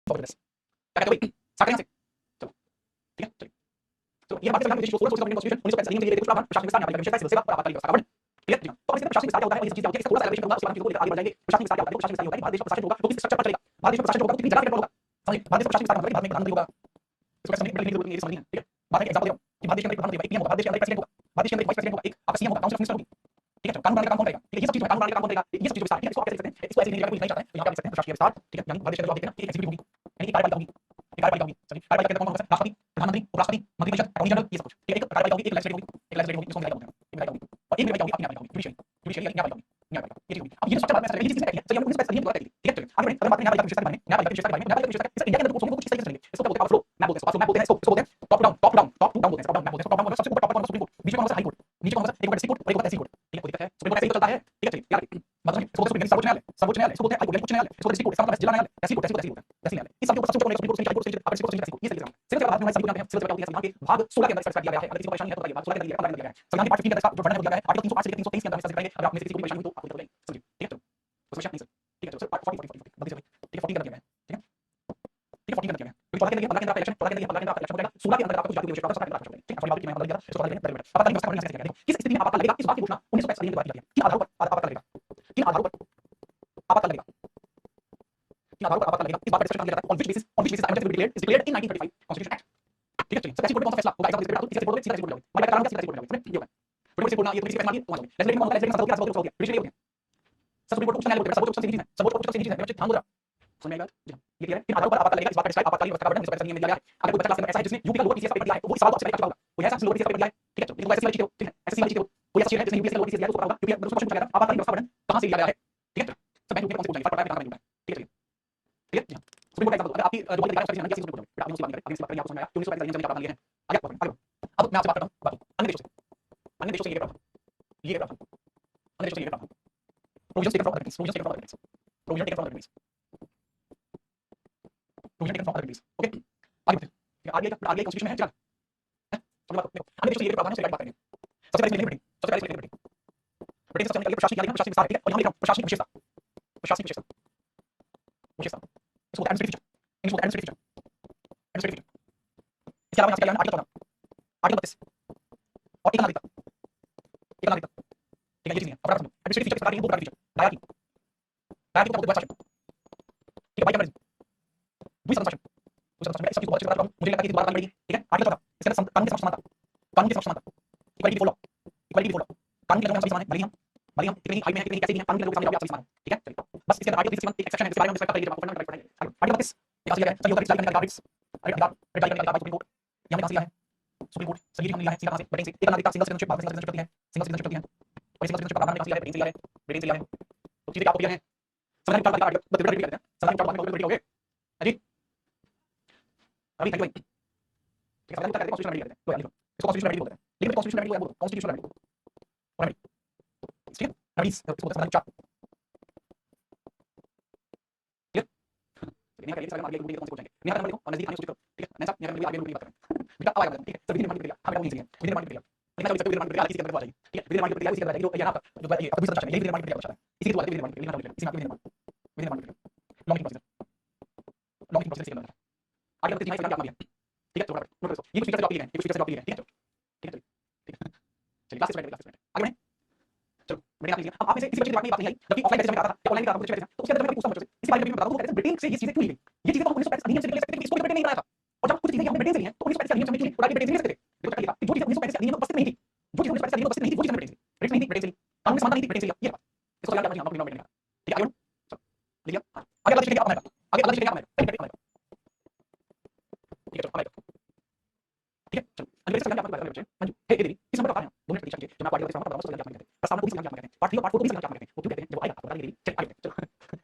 Forward this क्या कहते हो भाई स्टार्ट करें यहाँ से चलो ठीक है चलिए तो ये भारतीय संविधान में 16 कॉन्स्टिट्यूशन 1945 के लिए कुछ प्रावधान प्रशासनिक विस्तार यहाँ पर विशेषता सिलसिला और आपातकालीन व्यवस्था का वर्णन क्लियर जी तो अब इसमें प्रशासनिक विस्तार क्या होता है और ये सब चीजें इसका थोड़ा सा एलिब्रेशन करूंगा उसके बाद चीजों को लेकर आगे बढ़ जाएंगे प्रशासनिक विस्तार क्या होता है प्रशासनिक विस्तार होता है भारत देश का प्रशासन होगा तो किस स्ट्रक्चर पर चलेगा भारत देश का प्रशासन होगा तो कितनी जगह पे होगा समझिए भारत देश का प्रशासनिक विस्तार मतलब भारत में प्रधानमंत्री होगा इसको समझने की जरूरत नहीं है समझनी है ठीक है भारत के एग्जांपल कि भारत देश के अंदर प्रधानमंत्री होगा एक पीएम होगा भारत देश के अंदर प्रेसिडेंट होगा भारत देश के अंदर वाइस प्रेसिडेंट होगा एक आपका सीएम होगा काउंसिल ऑफ मिनिस्टर होगी ठीक है कानून बनाने का काम कौन करेगा ठीक है ये सब चीजों कानून बनाने का काम कौन करेगा ये सब चीजों विस्तार ठीक है इसको आप कैसे लिख सकते हैं इसको ऐसे लिखने का कोई नहीं चाहता है तो यहाँ पे लिख सकते हैं प्रशासनिक विस्तार ठीक है यानी भारत देश के अंदर आप देखते हैं कि एग्जीक्यूटिव होगी यानी कि कार्यपालिका होगी कार्यपालिका होगी सॉरी कार्यपालिका के अंदर कौन होगा राष्ट्रपति प्रधानमंत्री उपराष्ट्रपति मंत्रिपरिषद अटॉर्नी जनरल ये सब कुछ ठीक है एक कार्यपालिका होगी एक लेजिस्लेटिव होगी एक लेजिस्लेटिव होगी इसको न्यायपालिका होगी और एक न्यायपालिका होगी अपनी न्यायपालिका होगी जुडिशियरी जुडिशियरी न्यायपालिका होगी न्यायपालिका ये चीज होगी अब ये स्ट्रक्चर बाद में चलेगा ये चीज किसने कहती है तो ये 1945 अधिनियम द्वारा कहती है ठीक है चलिए आगे बढ़ें अगर बात करें न्यायपालिका की विशेषता के बारे में न्यायपालिका की विशेषता के बारे में न्यायपालिका की विशेषता इस इंडिया के अंदर कुछ इस तरीके से चलेंगे इसको क्या बोलते हैं फ्लो मैप बोलते हैं फ्लो मैप बोलते हैं इसको बोलते हैं top to down top to down बोलते हैं टॉप डाउन मैप बोलते हैं टॉप डाउन मतलब सबसे ऊपर टॉप पर सुप्रीम कोर्ट बीच में कौन सा हाई कोर्ट नीचे कौन सा एक ऊपर डिस्ट्रिक्ट कोर्ट और एक ऊपर तहसील कोर्ट ठीक है कोई दिक्कत है सुप्रीम कोर्ट ऐसे ही तो चलता है ठीक है चलिए याद रखिए मतलब इसको बोलते हैं सर्वोच्च न्यायालय सर्वोच्च न्यायालय इसको बोलते हैं हाई कोर्ट उच्च न्यायालय इसको डिस्ट्रिक्ट कोर्ट इसका मतलब जिला न्यायालय तहसील कोर्ट तहसील कोर्ट तहसील न्यायालय इस सब के ऊपर सबसे ऊपर supreme court high court upper court tehsil court ये सभी सिर्फ भारत में सभी को जानते हैं सिर्फ यहाँ के भाग 16 के अंदर स्पेसिफाई किया गया है अगर किसी को परेशानी है तो बताइए भाग 16 के अंदर दिया गया है संविधान के पार्ट 15 के अंदर जो वर्णन दिया गया है आर्टिकल 305 से लेकर 323 के अंदर स्पेसिफाई करेंगे अगर आप में से किसी को परेशानी हो तो आप बोलेंगे समझिए ठीक है चलो तो समस्या नहीं सर ठीक है चलो सर 40 40 40 जल्दी से ठीक है 40 के अंदर दिया गया है ठीक है ठीक है 40 के अंदर दिया गया है क्योंकि 14 के अंदर इलेक्शन 14 के अंदर इलेक्शन हो जाएगा 16 के अंदर आपको जाति विशेष होगा 17 के अंदर ठीक है सॉरी बात की मैं बदल दिया इसको बदल देंगे आपातकालीन व्यवस्था का वर्णन देखो किस स्थिति में आपातकाल लगेगा इस बात की घोषणा 1945 अधिनियम के द्वारा की जाती है किन आधारों पर आपातकाल लगेगा किन आधारों पर आपातकाल लगेगा किन आधारों पर आपातकाल लगेगा इस बात पर डिस्कशन किया जाता है on which basis emergency will be declared in 1935 constitution act ठीक है चलिए सबसे कोर्ट में कौन सा फैसला होगा एग्जांपल इसके कोर्ट में सीधा कोर्ट जाओगे मैं कहता हूं सीधा कोर्ट जाओगे ये होगा बड़े से कोर्ट ना ये तो किसी फैसला नहीं तो लेजिस्लेटिव में होगा लेजिस्लेटिव में संसद होगी जुडिशियरी होगी सुप्रीम कोर्ट उच्च न्यायालय होगा सर्वोच्च न्यायालय है सर्वोच्च न्यायालय है बच्चे ध्यान दो समझ में आएगा ये क्लियर है इन आधारों पर आपातकाल लगेगा इस बात पर डिस्क्राइब आपातकालीन व्यवस्था का वर्णन इस पर नियम दिया गया है अगर कोई बच्चा क्लास में ऐसा है जिसने यूपी का लोअर पीसीएस पेपर दिया है तो वो सवाल आपसे कर चुका होगा वो ऐसा लोअर पीसीएस पेपर दिया है ठीक है तो ऐसी वाली चीज हो ठीक है ऐसी वाली चीज हो कोई ऐसा चीज है जिसने यूपीएस का लोअर पीसीएस दिया है उसको पता होगा यूपी का क्वेश्चन पूछा गया था आपातकालीन व्यवस्था वर्णन कहां से लिया गया है ठीक है सब बैंक में कौन से पूछा गया फर्क पड़ता है कहां पे ठीक है ठीक है सुप्रीम कोर्ट का एग्जांपल अगर आपकी जो वाली गाइड है सुप्रीम कोर्ट बेटा आपने उसकी बात करें आगे से बात करें आपको समझ आया क्यों 1945 अधिनियम जब लिए हैं आगे आगे अब मैं आपसे बात करता हूं बात अन्य देशों से ये प्रावधान अन्य देशों से ये प्रावधान provision taken from other countries provision taken from other countries provision taken from other countries provision taken from other countries okay आगे बढ़ते हैं आगे कॉन्स्टिट्यूशन में है चला है समझ बात देखो अन्य देशों से ये प्रावधान है बात करेंगे सबसे पहले ब्रिटेन सबसे पहले ब्रिटेन ब्रिटेन से चलने प्रशासनिक प्रशासनिक विस्तार ठीक है और यहां लिख रहा हूं प्रशासनिक विशेषता प्रशासनिक विशेषता विशेषता इसको एडमिनिस्ट्रेटिव फीचर इसको एडमिनिस्ट्रेटिव फीचर एडमिनिस्ट्रेटिव इसके अलावा यहां से क्या आर्टिकल 14 आर्टिकल 32 और एक नागरिकता ठीक है ये चीज है अब समझो एडमिनिस्ट्रेटिव फीचर किस प्रकार के दो प्रकार के फीचर डायरेक्ट को बहुत शासन ठीक है बाई कैमरिज्म दूसरा शासन दूसरा शासन इस चीज को बहुत अच्छे से बता रहा हूं मुझे लगता है कि दोबारा करनी पड़ेगी ठीक है आर्टिकल 14 इसके अंदर कानून के समक्ष समानता कानून के समक्ष समानता equality before law equality before law कानून के लोग हम सभी समान हैं भले हम कितनी हाई में है कितनी कैसे भी हैं कानून के लोग सामने आप सभी समान हैं ठीक है चलिए बस इसके अंदर आर्टिकल 31 एक सेक्शन है इसके बारे में डिस्कस करेंगे जब आपको फंडामेंटल राइट पढ़ाएंगे आर्टिकल 32 ये असली है सही होगा रिचार्ज करने का राइट्स अधिकार रिचार्ज करने का अधिकार सुप्रीम कोर्ट यहां पे कहां से लिया है सुप्रीम कोर्ट सही हमने लिया है सीधा कहां से ब्रिटेन से एक नागरिकता सिंगल सिटीजनशिप भारत में सिंगल सिटीजनशिप है सिंगल सिटीजनशिप है और सिंगल सिटीजनशिप का प्रावधान कहां से लिया है ब्रिटेन से लिया है ब्रिटेन से लिया है तो चीजें आपको क्लियर है संविधान का आर्टिकल 32 रिपीट करते हैं संविधान का आर्टिकल रिपीट हो गए जी अभी थैंक यू ठीक है संविधान का कॉन्स्टिट्यूशन रिपीट करते हैं इसको कॉन्स्टिट्यूशन रिपीट बोलते हैं लेकिन कॉन्स्टिट्यूशन रिपीट बोलते हैं कॉन्स्टिट्यूशन रिपीट और ठीक है रेडीज इसको संविधान चार्ट यहाँ का आगे लोग कौन से पहुंचेंगे यहाँ नंबर देखो और नजदीक आने की कोशिश करो ठीक है मैं साहब यहाँ पे आगे लोग बात करें बेटा अब आएगा ठीक है सर विधि निर्माण की प्रक्रिया हमें नहीं चाहिए विधि निर्माण की प्रक्रिया लेकिन सब विधि निर्माण की प्रक्रिया इसी के अंदर आ जाएगी ठीक है विधि निर्माण की प्रक्रिया इसी के अंदर आएगी जो ये आपका जो ये अभी सच है यही विधि निर्माण की प्रक्रिया है इसी के द्वारा विधि निर्माण की प्रक्रिया इसी में विधि निर्माण लॉन्ग प्रोसेस के अंदर आगे बढ़ते हैं क्या मामला ठीक है तो नोट करो ये कुछ फीचर आप लिए हैं ये कुछ फीचर आप लिए हैं ठीक है ठीक है चलिए क्लासेस में आगे बढ़ें चलो बढ़िया आप लीजिए अब आप में से किसी बच्चे की बात नहीं आई जबकि ऑफलाइन बैच में आता था ऑनलाइन का कुछ तो उसके अंदर मैं पूछता हूं इसी बारे में बता दूं ब्रिटेन से ये चीजें क्यों ली गई ये चीजें तो हम 1935 अधिनियम से ले सकते थे इसको ब्रिटेन नहीं बनाया था और जब कुछ चीजें हमने ब्रिटेन से ली हैं तो 1935 अधिनियम से क्यों उड़ा ब्रिटेन से ले सकते थे देखो क्या लिखा कि जो चीजें 1935 अधिनियम में उपस्थित नहीं थी जो चीजें 1935 अधिनियम में उपस्थित नहीं थी वो चीजें ब्रिटेन से ब्रिटेन नहीं थी ब्रिटेन से कानून समानता नहीं थी ब्रिटेन से ये बात इसको याद रखना हम ब्रिटेन का ठीक है आगे लिया आगे अगला चीज क्या अपना आगे अगला चीज क्या अपना ठीक है चलो अपना ठीक है चलो अगले से क्या अपना बच्चे मंजू हे देवी किस नंबर का है 2 मिनट की चाहिए जो मैं पार्टी का समझ बताऊंगा उसको क्या प्रस्तावना को भी समझ क्या पार्ट 3 और पार्ट 4 को भी समझ क्या वो क्यों कहते हैं जब आएगा आपको बताएंगे चल आगे चलो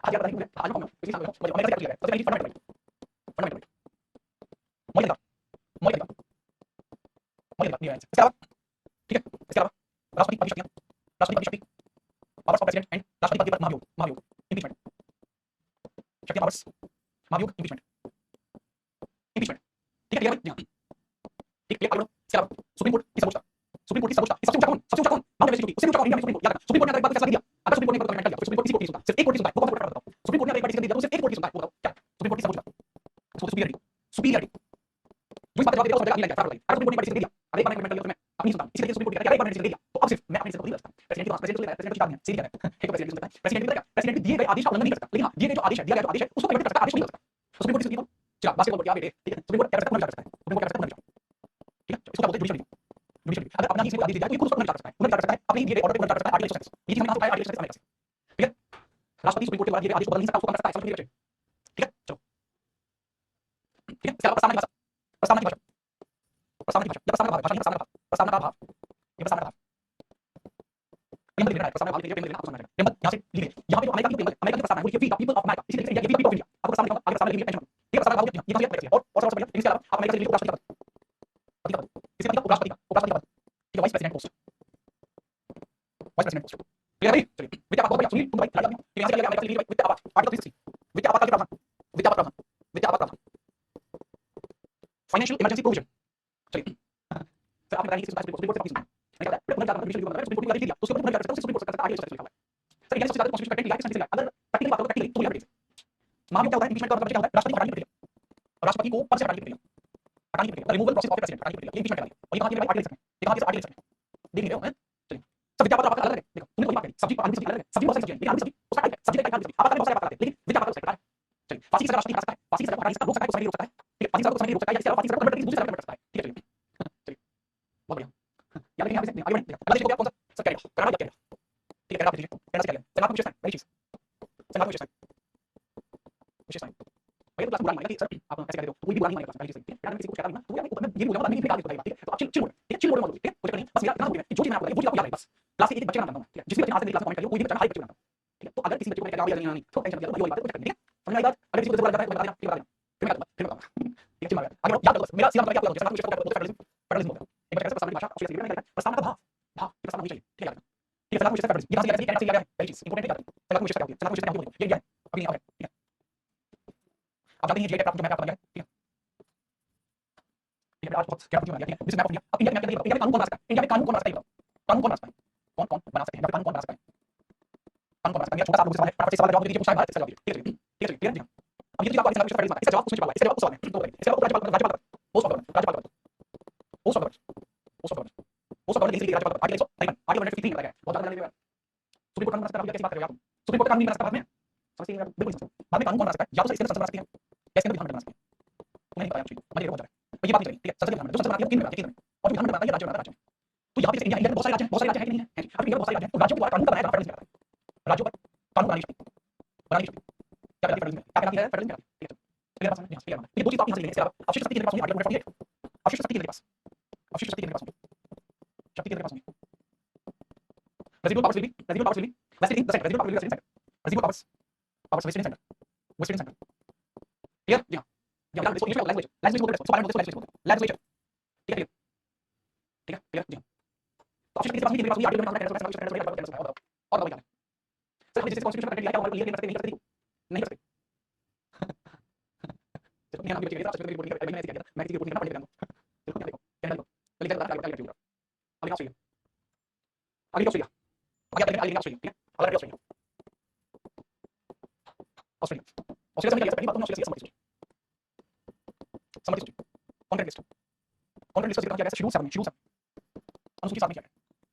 आज याद रखिए आज हम इसी साल में मैं क्या किया है सबसे पहले फंडामेंटल मोइल नहीं है इसके अलावा ठीक है इसके अलावा राष्ट्रपति पद की शक्तियां राष्ट्रपति पद की शक्ति पावर्स ऑफ प्रेसिडेंट एंड राष्ट्रपति पद के पर महाभियोग इंपीचमेंट शक्तियां पावर्स महाभियोग इंपीचमेंट ठीक है क्लियर जी हां ठीक है आगे इसके अलावा सुप्रीम कोर्ट की सर्वोच्चता सबसे ऊंचा कौन माउंट एवरेस्ट की सबसे ऊंचा कौन इंडिया में सुप्रीम कोर्ट याद रखना सुप्रीम कोर्ट ने एक बात फैसला दिया अगर सुप्रीम कोर्ट ने एक बात फैसला दिया तो सुप्रीम कोर्ट किसी कोर्ट की सुनता सिर्फ एक कोर्ट की सुनता है वो कौन सा कोर्ट बताओ सुप्रीम कोर्ट ने एक बात डिसीजन दिया तो सिर्फ एक कोर्ट की सुनता है वो बताओ क्या सुप्रीम कोर्ट की सर्वोच्चता उसको परिवर्तित कर सकता है, आदेश नहीं कर सकता। तो सुप्रीम कोर्ट की चला बास्केटबॉल बोर्ड क्या बेटे, ठीक है, सुप्रीम कोर्ट क्या कर सकता है, कर सकता है, सुप्रीम कोर्ट क्या कर सकता है, ठीक है, इसको क्या बोलते हैं जुडिशियल रिव्यू। जुडिशियल रिव्यू अगर अपना ही इसमें आदेश दिया तो ये खुद उसको कर सकता है, कर सकता है अपने दिए गए ऑर्डर पे कर सकता है, आर्टिकल 137 ये चीज हम यहां उठाया, आर्टिकल 137 ठीक है। राष्ट्रपति सुप्रीम कोर्ट के द्वारा दिए गए आदेश को बदल नहीं सकता, उसको कर सकता है, समझ में ठीक है। चलो ठीक है, इसके अलावा प्रस्तावना की भाषा, प्रस्तावना की भाषा, प्रस्तावना की भाषा, प्रस्तावना का भाषा, प्रस्तावना का भाव, प्रस्तावना का भाव, ये प्रस्तावना का भाव टेम्पल लिखना है, प्रस्तावना का भाव टेम्पल लिखना, आपको समझना है टेम्पल यहां से लिख लीजिए, यहां पे जो अमेरिका की टेम्पल, अमेरिका की प्रस्तावना है वो लिखिए we the people of America, इसी तरीके से India we the people of India, आपको प्रस्तावना लिखूंगा, आगे प्रस्तावना लिखिए, टेंशन मत ठीक है। प्रस्तावना का भाव ये कहां से और सबसे बढ़िया इसके अलावा आप अमेरिका से लिखिए उपराष्ट्रपति का पद, किसी पद का उपराष्ट्रपति का पद, ठीक है, vice president post, vice president post ठीक है भाई। चलिए विद्या आपात, सुनील तुम भाई खड़ा आदमी ठीक है, यहां से अमेरिका से लिखिए विद्या आपात, आर्टिकल 360 विद्या आपात का प्रावधान, विद्या आपात प्रावधान, विद्या आपात प्रावधान, फाइनेंशियल इमरजेंसी प्रोविजन। चलिए सर आपने बताया कि सुप्रीम कोर्ट से ऑफिस नहीं कहता है पुनर्विचार जुडिशियल रिव्यू सुप्रीम कोर्ट का दिया तो उसके ऊपर पुनर्विचार कर सकते हो, सुप्रीम कोर्ट कर सकता है, आगे लिखा हुआ है सर। ये सबसे ज्यादा कॉन्स्टिट्यूशन पेटेंट लिया किसने लिया, अगर प्रैक्टिकली बात करो प्रैक्टिकली तो लिया महाभियोग क्या होता है, इम्पीचमेंट का मतलब क्या होता है, राष्ट्रपति को हटाने की प्रक्रिया, राष्ट्रपति को पद से हटाने की प्रक्रिया, हटाने की प्रक्रिया, रिमूवल प्रोसेस ऑफ प्रेसिडेंट, हटाने की प्रक्रिया, ये इम्पीचमेंट कहलाती है। और ये कहां की आर्टिकल लिख सकते हैं, ये कहां की आर्टिकल लिख सकते हैं, देख रहे हो हैं। चलिए सब विद्या पत्र आपका अलग है, देखो तुमने कोई बात करी सब्जी आलू सब्जी अलग है, सब्जी बहुत सारी सब्जी है, लेकिन आलू सब्जी उसका टाइप है, सब्जी का टाइप सब्जी आप बहुत सारे बात करते हैं, लेकिन विद्या पत्र उसका टाइप है। चलिए फांसी की सजा राष्ट्रपति हटा सकता है, फांसी की सजा को हटा सकता है, रोक सकता है, उसका नहीं रोक सकता है, ठीक है, फांसी की सजा को समय रोक सकता है, या इसके अलावा फांसी की सजा को कन्वर्ट करके दूसरी सजा कन्वर्ट कर सकता है, ठीक है। चलिए चलिए बहुत बढ़िया, याद रखिए, आगे बढ़ें, बांग्लादेश हो गया कौन सा सब करेगा, कनाडा क्या करेगा, ठीक है, कनाडा दीजिए, कनाडा से क्या करेगा, सेनाट में विशेष है, वही चीज सेनाट में विशेष है, विशेष है भाई। तो क्लास बुरा नहीं मानेगा कि सर आप ऐसे कर देते हो, कोई भी बुरा नहीं मानेगा, पहली चीज ठीक है, यार मैं किसी को कहता नहीं ना, तो यार मैं ये बोल रहा हूं मैं निकाल देता हूं, ठीक है, तो आप चिल चिल मोड, ठीक है, चिल मोड में बोलो, ठीक है, कोई चक्कर नहीं, बस मेरा इतना बोल रहा है कि जो चीज मैं आपको बता रहा हूं वो चीज आपको याद है, बस क्लास के एक बच्चे का नाम जानता हूं, ठीक है, जिस भी बच्चे ने आज तक मेरी क्लास में कमेंट किया कोई भी बच्चा हर एक बच्चे का नाम, ठीक है। तो अगर किसी बच्चे को मैं कहता हूं यार नहीं तो टेंशन मत लो, ये बात है, कोई चक्कर नहीं, ठीक है, समझ में आई बात। अगर किसी को जरूरत लगता है बता देना, ठीक है, बता देना, फिर मैं बताऊंगा, ठीक है, चिल मार आगे याद रखो, मेरा सीधा मतलब क्या होता है, जैसे आप फेडरलिज्म फेडरलिज्म हो गया, एक बच्चे का प्रस्तावना की भाषा ऑस्ट्रेलिया से लिया, प्रस्तावना का भाव भाव ये प्रस्तावना होनी चाहिए, ठीक है, ठीक है। सलाह मुझे फेडरलिज्म ये कहां से लिया, कनाडा से लिया है, पहली चीज इंपॉर्टेंट है, सलाह मुझे क्या होती है, सलाह मुझे क्या होती है, ये लिया है अभी नहीं, ठीक है। आप जानते हैं ये प्राप्त जो मैं आपको बताया, ठीक है, ठीक है, आज बहुत क्या बता दिया, ठीक है, जिस मैप ऑफ इंडिया, अब इंडिया में इंडिया में कानून कौन बना सकता है, इंडिया में कानून कौन बना सकता है, कानून कौन बना सकता है, कौन कौन बना सकते हैं, कानून कौन बना सकता है, कानून कौन बना सकता है, छोटा सा आप लोग से सवाल है, फटाफट से सवाल जवाब दीजिए, पूछा है भारत से जवाब दीजिए, ठीक है ठीक है ठीक है। अब ये जो आपको इसका फेडरलिज्म इसका जवाब उसमें छुपा है, इसका जवाब उस सवाल है, तो बताइए इसका जवाब राज्यपाल पोस्ट ऑफ राज्यपाल post of post of post of इसलिए राज्यपाल आर्टिकल 153 बताया है, बहुत ज्यादा लगेगा। सुप्रीम कोर्ट कानून बना सकता है, कैसी बात कर रहे हो आप, सुप्रीम कोर्ट कानून नहीं बना सकता बाद में, समझते हैं बिल्कुल समझते हैं, बाद में कानून कौन बना सकता है, या तो इसके अंदर संसद बना सकती है या इसके अंदर विधानमंडल बना सकती है, तो नहीं बताया कुछ भी, समझिए बहुत ज्यादा तो ये बात नहीं चली, ठीक है, संसद विधानमंडल जो संसद बनाती है केंद्र बनाती है, केंद्र में, और जो विधानमंडल बनाता है राज्य बनाता है, राज्य में। तो यहाँ पे जैसे इंडिया में बहुत सारे राज्य हैं, बहुत सारे राज्य हैं कि नहीं है, अब इंडिया में बहुत सारे राज्य हैं, तो राज्यों के द्वारा कानून बनाया फेडरलिज्म कहलाता है, राज्यों पर कानून बनानी चाहिए, बनानी चाहिए, क्या कहते हैं फेडरलिज्म, क्या कहती है फेडरलिज्म कहलाती है, ठीक है। मेरे पास है यहाँ पे ये दो चीज आप यहाँ से लेंगे, इसके अलावा अवशिष्ट शक्ति केंद्र के पास होगी, आर्टिकल 148 अवशिष्ट शक्ति केंद्र के पास, अवशिष्ट शक्ति केंद्र के पास होगी, शक्ति केंद्र के पास होगी, residual powers will be vested in the centre, residual power will be vested in centre, residual powers vested in centre, vested in centre, clear जी हां, या इसको इंग्लिश में लैंग्वेज लैंग्वेज बोलते हैं, पार्लियामेंट बोलते हैं, लैंग्वेज, ठीक है ठीक है क्लियर जी हां। तो अवशिष्ट शक्ति केंद्र के पास होगी, आर्टिकल में और बताओ क्या है सर, हम जैसे कॉन्स्टिट्यूशन पेटेंट लिया क्या हमारे लिए नहीं कर सकते, नहीं कर सकते चलो मैं नाम भी बचेगा राष्ट्रपति की रिपोर्ट नहीं कर, मैं ऐसे किया मैं किसी की रिपोर्ट नहीं करना, पढ़ लेते हैं चलो क्या देखो कहना देखो चलिए चलो आगे आगे आगे ऑस्ट्रेलिया, आगे ऑस्ट्रेलिया, आगे आगे ऑस्ट्रेलिया, ठीक है, आगे ऑस्ट्रेलिया, ऑस्ट्रेलिया ऑस्ट्रेलिया में क्या पहली बात तो ऑस्ट्रेलिया समझ लीजिए कॉन्ट्रैक्ट लिस्ट, कॉन्ट्रैक्ट लिस्ट का क्या है, शेड्यूल 7 शेड्यूल 7 अनुसूची 7 में क्या है,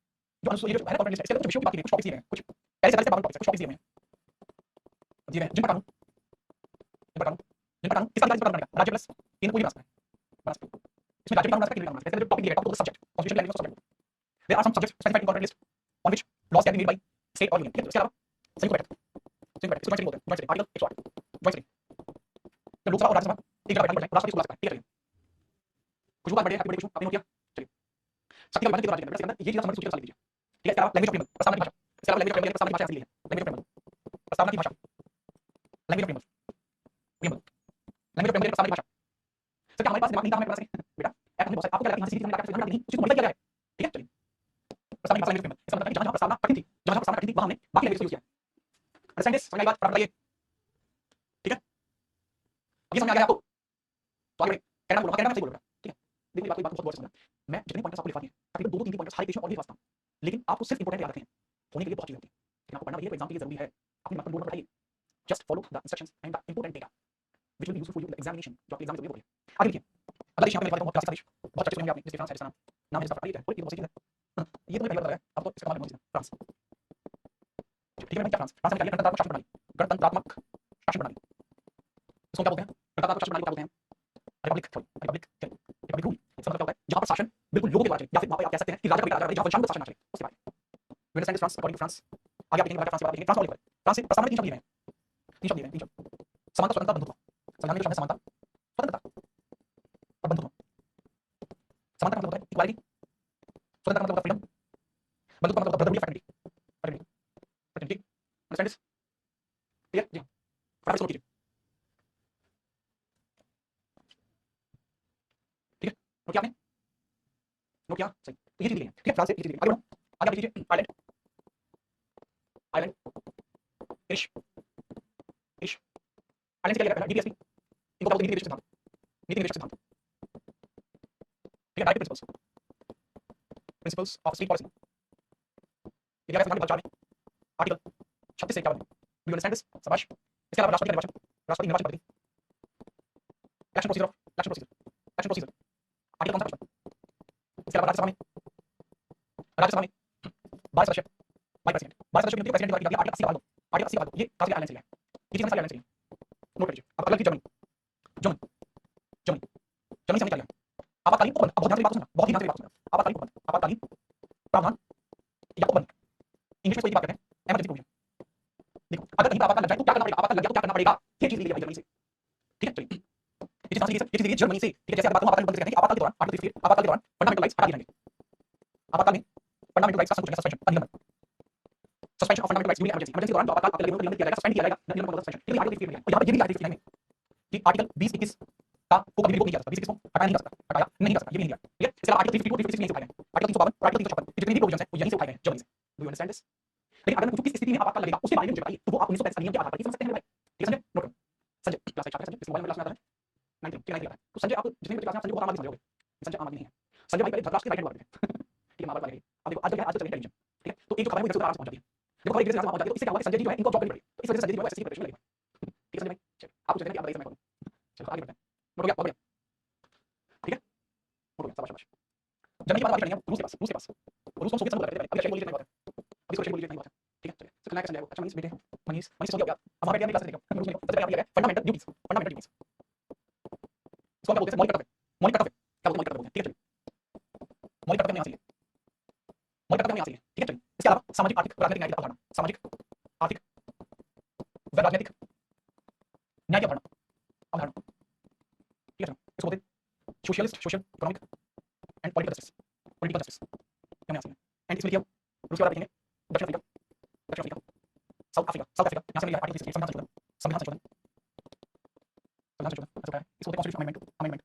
जो अनुसूची जो है कॉन्ट्रैक्ट लिस्ट, इसके अंदर कुछ विषयों की बात नहीं है, कुछ टॉपिक्स दिए हैं, कुछ पहले से 52 टॉपिक्स, कुछ टॉपिक्स दिए हैं, दिए हैं जिन पर कानून किसका अधिकार बनाने का, राज्य प्लस केंद्र कोई भी बना सकता है, इसमें राज्य भी कानून बना सकता है, केंद्र भी बना सकता है, इसमें जो टॉपिक दिए गए हैं subject constitution language of subject, there are some subjects specified in contract list on which laws can be made by state और यूनियन, ठीक है। इसके अलावा संयुक्त बैठक, संयुक्त बैठक इसको बोलते हैं जॉइंट आर्टिकल 108 जॉइंट स्टेट, तो लोकसभा और राज्यसभा एक जगह बैठक राष्ट्रपति को बुला सकता है, ठीक है। कुछ बात बढ़े हैप्पी बर्थडे कुछ आपने नोट किया, चलिए शक्ति का विभाजन के राज्य के अंदर ये चीज समझ सूची का लीजिए, ठीक है। इसके अलावा लैंग्वेज ऑफ फ्रेमवर्क प्रस्तावना की भाषा, इसके अलावा लैंग्वेज ऑफ फ्रेमवर्क प्रस्तावना की भाषा ऐसे ली है, लैंग्वेज ऑफ फ्रेमवर्क प्रस्तावना की भाषा, language of framework framework language of framework प्रस्तावना की भाषा, सर क्या हमारे पास दिमाग नहीं था, हमें पता से बेटा ऐप हमने बहुत सारे आपको क्या लगता है यहाँ से सीधी हमने क्या नहीं उसी को मॉडिफाई किया गया है, ठीक है। चलिए प्रस्तावना की भाषा लैंग्वेज ऑफ फ्रेमवर्क, इसका मतलब है जहां प्रस्तावना कठिन थी, जहां प्रस्तावना कठिन थी वहां हमने बाकी लैंग्वेज को यूज किया, अंडरस्टैंड दिस, समझ आई बात, फटाफट बताइए, ठीक है। अब ये समझ आ गया आपको, तो आगे कहना बोलो, कहना मैं सही बोल रहा हूं, ठीक है। देखिए बात बहुत बहुत समझना, मैं जितने पॉइंट्स आपको लिखवा दिए तकरीबन 2-3 पॉइंट्स हर एक क्वेश्चन और भी लिखवाता हूं, लेकिन आपको सिर्फ इंपॉर्टेंट याद रखने हैं, होने के लिए बहुत चीजें होती हैं, लेकिन आपको पढ़ना भी है, एग्जाम के लिए जरूरी है, अपने दिमाग में बोर्ड में पढ़ाइए, just follow the instructions and the important data which will be useful for you in the examination, जो आपके एग्जाम में जरूरी होगी। आगे देखिए अगला देश यहाँ पे लिखवा देता हूँ, बहुत क्लासिक देश, बहुत चर्चित होंगे आपने, जिसके फ्रांस है, जिसका नाम है, इसका पढ़िए, और ये बहुत सी चीज है, ये तो मैं पहले बता रहा है आपको, इसका मतलब फ्रांस, ठीक है। मैं क्या फ्रांस में क्या गणतंत्रात्मक शासन प्रणाली, गणतंत्रात्मक शासन प्रणाली, उसको क्या बोलते हैं, गणतंत्र शासन प्रणाली को क्या बोलते हैं, रिपब्लिक, रिपब्लिक, रिपब्लिक रूल। इसका मतलब क्या होता है, जहां पर शासन बिल्कुल लोगों के द्वारा चले, या फिर वहां पे आप कह सकते हैं कि राजा का बेटा राजा, जहां पर शासन शासन ना चले, उसके बारे में। We understand France, according to France. आगे आप देखेंगे फ्रांस के बारे में, फ्रांस और फ्रांस से प्रस्ताव में 3 शब्द दिए हैं, 3 शब्द दिए हैं, 3 शब्द। समानता, स्वतंत्रता, बंधुत्व। संविधान में जो शब्द है समानता, स्वतंत्रता और बंधुत्व। समानता का मतलब होता है इक्वालिटी, स्वतंत्रता का मतलब होता है फ्रीडम, बंधुत्व का मतलब ब्रदरहुड या friendly, friendly, friendly. Understand this? Clear? जी। फटाफट से नोट कीजिए। ठीक है? नोट किया आपने? नोट किया? सही। तो ये चीज़ ली है। ठीक है? फ्रांस से ये चीज़ ली है। आगे बढ़ो। आगे आप लिख लीजिए Ireland, Ireland, irish, irish। Ireland से क्या लिया पहला? डीपीएसपी। इनको क्या बोलते हैं? नीति निर्देशक सिद्धांत, नीति निर्देशक सिद्धांत। ठीक है? Directive principles, principles of state policy. ये दिया गया संविधान के भाग 4 में, आर्टिकल 36 से 51 में। Do you understand this? शाबाश। इसके अलावा राष्ट्रपति का निर्वाचन, राष्ट्रपति निर्वाचन पद्धति, election procedure of election procedure, election procedure, article कौन सा 55। इसके अलावा राज्यसभा में, राज्यसभा में 22 सदस्य, बाई प्रेसिडेंट, 22 सदस्यों की प्रेसिडेंट की आर्टिकल 80 का भाग 2, आर्टिकल 80 का भाग 2। ये कहाँ से आयरलैंड से लिया है, ये चीज़ सारी आयरलैंड से लिया है। नोट कर लीजिए। अब अगला की जर्मनी, जर्मनी, जर्मनी, जर्मनी से हमने क्या लिया? आपातकालीन उपबंध। अब बहुत ध्यान से मेरी बात सुनना, बहुत ही ध्यान से मेरी बात सुनना। आपातकालीन उपबंध, आपातकालीन प्रावधान या उपबंध, इंग्लिश में कोई भी बात करते हैं, इमरजेंसी प्रोविजन। देखो, अगर कहीं पर आपातकाल लग जाए तो क्या करना पड़ेगा, आपातकाल लग गया तो क्या करना पड़ेगा, ये चीज़ ली है भाई जर्मनी से। ठीक है? चलिए, ये चीज़ कहाँ से ली है सर? ये चीज़ ली है जर्मनी से। ठीक है? जैसे आप बात करूँ आपातकालीन उपबंध से कहते हैं कि आपातकाल के दौरान, आर्टिकल 3 आपातकाल के दौरान फंडामेंटल राइट्स हटा दिए जाएंगे। आपातकाल में फंडामेंटल राइट्स का संकुचन, सस्पेंशन, अधिनियमन, suspension of fundamental rights during emergency. Emergency के दौरान जो आपातकाल आपके लगे हुए निलंबित किया जाएगा, सस्पेंड किया जाएगा, निलंबन मतलब सस्पेंशन। ठीक है? आर्टिकल 3 में लिया है। और यहाँ पे ये भी लिखा है आर्टिकल 3 में कि आर्टिकल 20-21 का को कभी भी रिवोक नहीं किया जा सकता, 20-21 को हटाया नहीं जा सकता, हटाया नहीं जा सकता, ये भी नहीं लिया। ठीक है? इसके अलावा आर्टिकल 352 356 यहीं से उठाए गए, आर्टिकल 352 और आर्टिकल 356 ये जितने भी प्रोविजंस हैं वो यहीं से उठाए गए हैं जर्मनी से। Do you understand this? लेकिन अगर मैं पूछूं किस स्थिति में आपातकाल लगेगा उसके बारे में मुझे बताइए, तो वो आप 1935 अधिनियम के आधार पर ही समझ सकते हैं भाई। ठीक है संजय? नोट करो। संजय क्लास 1 छात्र है, संजय इसके मोबाइल में क्लास में आता है 9 ठीक है 9 आता है। तो संजय आप जितने भी क्लास में आप संजय को आम आदमी समझोगे, संजय आम आदमी नहीं है। संजय भाई पहले धरराष्ट्र के राइट हैंड हुआ करते थे। ठीक है? महाभारत वाले। अब देखो आजकल क्या है, आजकल चल रही है टेलीविजन। ठीक है? तो एक जो खबर है वो इधर से आराम से पहुंच जाती है। देखो खबर एक जगह से पहुंच जाती है तो इससे क्या होगा कि संजय जी जो है इनको जॉब नहीं पड़ी, तो इस वजह से संजय जी जो है एसएससी प्रिपरेशन में लगे। ठीक है संजय भाई? चलिए आप जो है कि आप बताइए समय को। चलो आगे बढ़ते हैं। नोट हो गया? बहुत बढ़िया। ठीक है? नोट हो गया, शाबाश शाबाश। जर्मनी की बात आगे चलेंगे हम रूस के पास, रूस के पास। रूस को सोवियत संघ बोला करते थे पहले, अभी रशिया बोल लीजिए नहीं बात है। अभी इसको रशिया बोल लीजिए नहीं बात है। ठीक है? चलिए सर नेक्स्ट संजय। अच्छा मनीष बेटे, मनीष मनीष हो गया। अब वहां पे क्या क्लास देखो, रूस में सबसे पहले आप लिया गया फंडामेंटल ड्यूटीज, फंडामेंटल ड्यूटीज। इसको क्या बोलते हैं? मौलिक कर्तव्य, मौलिक कर्तव्य क्या बोलते हैं? मौलिक कर्तव्य बोलते हैं। ठीक है? चलिए मौलिक कर्तव्य में यहाँ से मौलिक कर्तव्य में यहाँ से ठीक है? चलिए इसके अलावा सामाजिक आर्थिक व राजनीतिक न्याय की अवधारणा, सामाजिक आर्थिक व राजनीतिक न्याय की अवधारणा, अवधारणा। ठीक है? चलो इसको बोलते हैं socialist, social economic and political justice, political justice हम यहाँ से एंड इसमें लिखिए रूस के बाद देखेंगे दक्षिण अफ्रीका, दक्षिण Africa, south Africa, south Africa यहाँ से लिखा आर्टिकल 36 संविधान संशोधन, संविधान संशोधन, संविधान संशोधन ऐसा है। इसको बोलते हैं कॉन्स्टिट्यूशन अमेंडमेंट, अमेंडमेंट।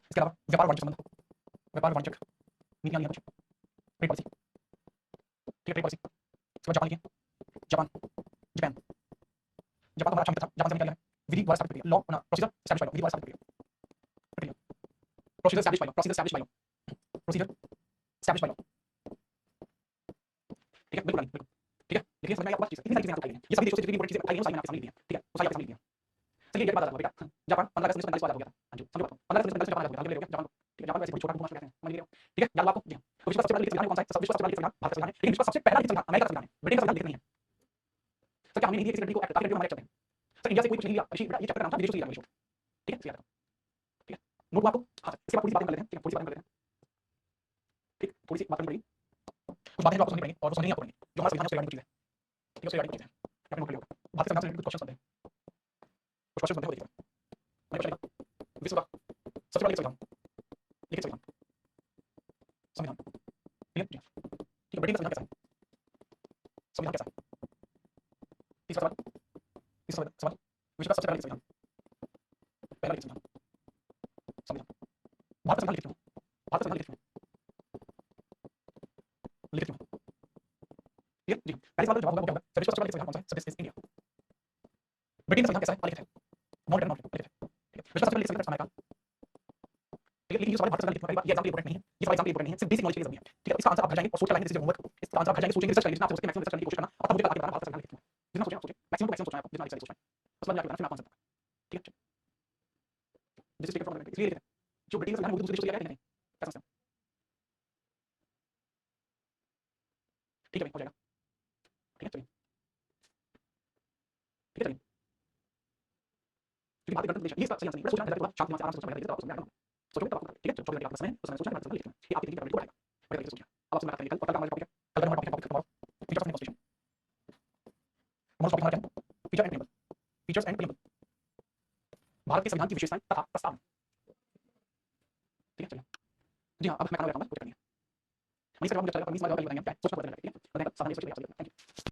इसके अलावा व्यापार वाणिज्य संबंध, व्यापार वाणिज्य नीतियां नियम, ट्रेड पॉलिसी। ठीक है? Trade policy. इसके बाद जापान लिखिए, जापान, जापान, जापान का बड़ा अच्छा मित्र था। जापान से हमने क्या लिया है? विधि द्वारा स्थापित प्रक्रिया, law procedure establish by law, विधि द्वारा स्थापित प्रक्रिया, procedure establish by law, procedure establish by law, procedure establish by law. ठीक है? बिल्कुल राइट, बिल्कुल। ठीक है? देखिए समझ में आई आपको बात? इतनी सारी चीजें आपको बताई हैं। ये सभी देशों से जितनी भी इंपॉर्टेंट चीजें बताई हैं वो सारी मैंने आपके सामने लिख दी हैं। ठीक है? वो सारी आपके सामने लिख दी हैं। चलिए इंडिया की बात आता है बेटा। जापान 15 अगस्त 1945 को आजाद हो गया था। हाँ जी, समझो बात को। 15 अगस्त 1945 जापान आजाद हो गया था। ले लो क्या जापान को? ठीक है? जापान वैसे बड़ी छोटा राष्ट्र कहते हैं, समझ लीजिए। ठीक है? याद रखो आपको? जी हाँ। तो विश्व का सबसे बड़ा लिखित संविधान कौन सा है? विश्व का सबसे बड़ा लिखित संविधान भारत का संविधान है। लेकिन विश्व का सबसे पहला लिखित संविधान अमेरिका का संविधान है। ब्रिटेन का संविधान लिखित नहीं है। सर क्या हमने नहीं दिया किसी कंट्री को काफी कंट्री हमारे चलते हैं। सर इंडिया से कोई कुछ नहीं लिया। ऋषि बेटा ये चैप्टर का नाम था विदेशों से लिया गया। ठीक है? इसलिए याद रखो। ठीक है? नोट आपको? हाँ सर इसके बाद थोड़ी सी बातें कर लेते हैं। ठीक है? थोड़ी सी बातें कर लेते हैं। ठीक? थोड़ी सी बात करनी पड़ेगी। कुछ बातें जो आपको समझनी पड़ेंगी और वो समझनी आपको पड़ेंगी। जो हमारा संविधान है उससे रिगार्डिंग कुछ चीज़ है। ठीक है? उससे रिगार्डिंग कुछ चीज़ है। आपने नोट कर लिया होगा। भारतीय संविधान से रिलेटेड कुछ क्वेश्चन बनते हैं। कुछ क्वेश्चन बनते हैं वो देखिए। मैंने क्वेश्चन लिखा विश्व का सबसे बड़ा लिखित संविधान, लिखित संविधान, संविधान। ठीक है? जी हाँ। ठीक है? ब्रिटेन का संविधान कैसा है? संविधान कैसा है? तीसरा सवाल, तीसरा सवाल, विश्व का सबसे पहला लिखित संविधान, पहला लिखित संविधान, संविधान। भारत का संविधान लिखित क्यों? भारत का संविधान लिखित क्यों? लिखित क्यों? ठीक है? जी हाँ। पहले सवाल का जवाब होगा वो क्या होगा? सर विश्व का सबसे बड़ा लिखित संविधान कौन सा है? Sir this is India. Britain का संविधान कैसा है? लिखित है। नॉट रिटन, नॉट लिखित है। ठीक है? विश्व का सबसे बड़ा लिखित संविधान अमेरिका। ठीक है? लेकिन ये सवाल भारत का संविधान लिखित में ये एग्जाम के लिए इंपॉर्टेंट नहीं है। ये सवाल एग्जाम के लिए इंपॉर्टेंट नहीं है। सिर्फ बेसिक नॉलेज के लिए जरूरी है। ठीक है? इसका आंसर आप घर जाएंगे और सोच कर लाएंगे, दिस इज योर होमवर्क। इसका आंसर आप घर जाएंगे, सोचेंगे, रिसर्च करेंगे, जितना आप सोच सकते हैं मैक्सिमम रिसर्च करने की कोशिश करना और तब मुझे बता के बताना भारत का संविधान लिखित में। जितना सोचें आप सोचें, मैक्सिमम टू मैक्सिमम सोचना है आपको, जितना रिसर्च सोचना है। उसके बाद जाके बताना फिर आप आंसर बताना। ठीक है? दिस इज टेकन फ्रॉम इसलिए लिखित है। जो ब्रिटेन का संविधान वो भी दूसरे देशों से लिया गया है, नहीं कैसा समझते हैं? ठीक है भाई, हो जाएगा। ठीक है? चलिए, ठीक है? चलिए। क्योंकि भारतीय गणतंत्र देश है, ये इसका सही आंसर नहीं है। सोचना है, शांति से आराम से सोचना है, तो आपको सोचोगे तो आपको, ठीक है, 24 घंटे आपके पास समय है, उस समय सोचना है, बाद में लिखना है। ये आपकी थिंकिंग कैपेबिलिटी को बढ़ाएगा, बढ़िया तरीके से सोचिए। अब आपसे मैं बात करेंगे कल, और कल हमारा टॉपिक है, कल का हमारा टॉपिक खत्म हुआ, फीचर्स ऑफ इंडियन कॉन्स्टिट्यूशन। हमारा टॉपिक हमारा क्या है? Features and preamble, features and preamble, Bharat के संविधान की विशेषताएं तथा प्रस्तावना, ठीक है, चलिए। जी हाँ, अब मैं खाना लगाऊंगा, कुछ करनी है। वहीं से जवाब मुझे चलेगा, 15 मिनट बताएंगे क्या है, सोचना पड़ेगा, ठीक है, बताएगा सावधानी से सोचिए, थैंक यू।